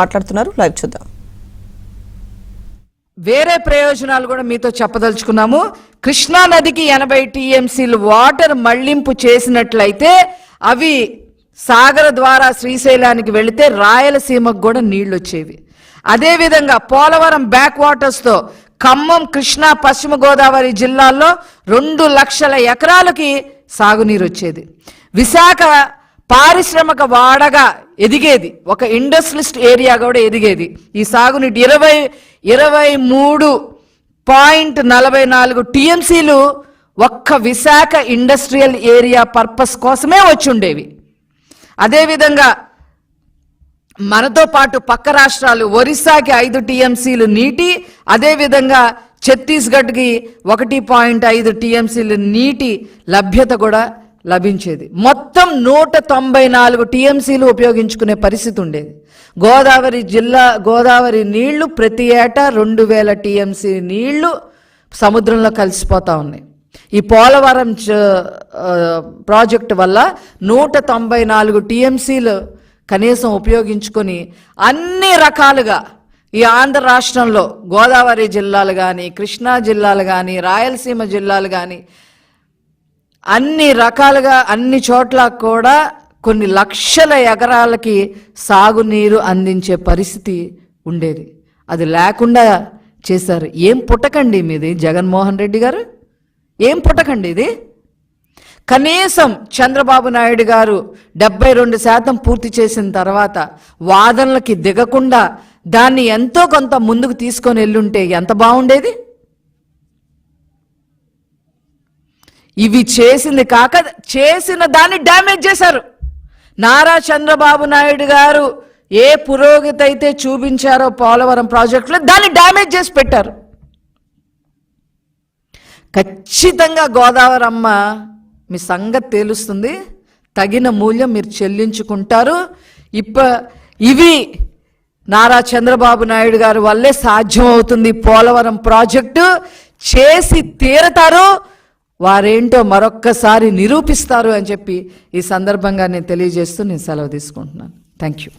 మాట్లాడుతున్నారు. లైవ్ చూద్దాం. వేరే ప్రయోజనాలు కూడా మీతో చెప్పదలుచుకున్నాము. కృష్ణా నదికి 80 టీఎంసీలు వాటర్ మళ్లింపు చేసినట్లయితే అవి సాగర ద్వారా శ్రీశైలానికి వెళితే రాయలసీమకు కూడా నీళ్లు వచ్చేవి. అదేవిధంగా పోలవరం బ్యాక్ వాటర్స్తో ఖమ్మం, కృష్ణా, పశ్చిమ గోదావరి జిల్లాల్లో 2 లక్షల ఎకరాలకి సాగునీరు వచ్చేది. విశాఖ పారిశ్రామిక వాడగా ఎదిగేది, ఒక ఇండస్ట్రియలిస్ట్ ఏరియా కూడా ఎదిగేది. ఈ సాగునీటి 23.44 టీఎంసీలు ఒక్క విశాఖ ఇండస్ట్రియల్ ఏరియా పర్పస్ కోసమే వచ్చి ఉండేవి. అదేవిధంగా మనతో పాటు పక్క రాష్ట్రాలు ఒరిస్సాకి 5 టీఎంసీలు నీటి, అదేవిధంగా ఛత్తీస్గఢ్కి 1.5 టీఎంసీలు నీటి లభ్యత కూడా లభించేది. మొత్తం 194 టీఎంసీలు ఉపయోగించుకునే పరిస్థితి ఉండేది. గోదావరి నీళ్లు ప్రతి ఏటా 2000 టీఎంసీ నీళ్లు సముద్రంలో కలిసిపోతూ ఉన్నాయి. ఈ పోలవరం ప్రాజెక్టు వల్ల 194 టీఎంసీలు కనీసం ఉపయోగించుకొని అన్ని రకాలుగా ఈ ఆంధ్ర రాష్ట్రంలో గోదావరి జిల్లాలు కానీ, కృష్ణా జిల్లాలు కానీ, రాయలసీమ జిల్లాలు కానీ అన్ని రకాలుగా అన్ని చోట్ల కూడా కొన్ని లక్షల ఎకరాలకి సాగునీరు అందించే పరిస్థితి ఉండేది. అది లేకుండా చేశారు. ఏం పుట్టకండి మీది జగన్మోహన్ రెడ్డి గారు, ఏం పుట్టకండి ఇది. కనీసం చంద్రబాబు నాయుడు గారు 72% పూర్తి చేసిన తర్వాత వాదనలకి దిగకుండా దాన్ని ఎంతో కొంత ముందుకు తీసుకొని వెళ్ళుంటే ఎంత బాగుండేది. ఇవి చేసింది కాక చేసిన దాన్ని డ్యామేజ్ చేశారు. నారా చంద్రబాబు నాయుడు గారు ఏ పురోగతి అయితే చూపించారో పోలవరం ప్రాజెక్టులో దాన్ని డ్యామేజ్ చేసి పెట్టారు. ఖచ్చితంగా గోదావరి అమ్మ మీ సంగతి తెలుస్తుంది, తగిన మూల్యం మీరు చెల్లించుకుంటారు. ఇవి నారా చంద్రబాబు నాయుడు గారి వల్లే సాధ్యమవుతుంది. పోలవరం ప్రాజెక్టు చేసి తీరతారు, వారేంటో మరొక్కసారి నిరూపిస్తారు అని చెప్పి ఈ సందర్భంగా నేను తెలియజేస్తూ నేను సెలవు తీసుకుంటున్నాను. Thank you.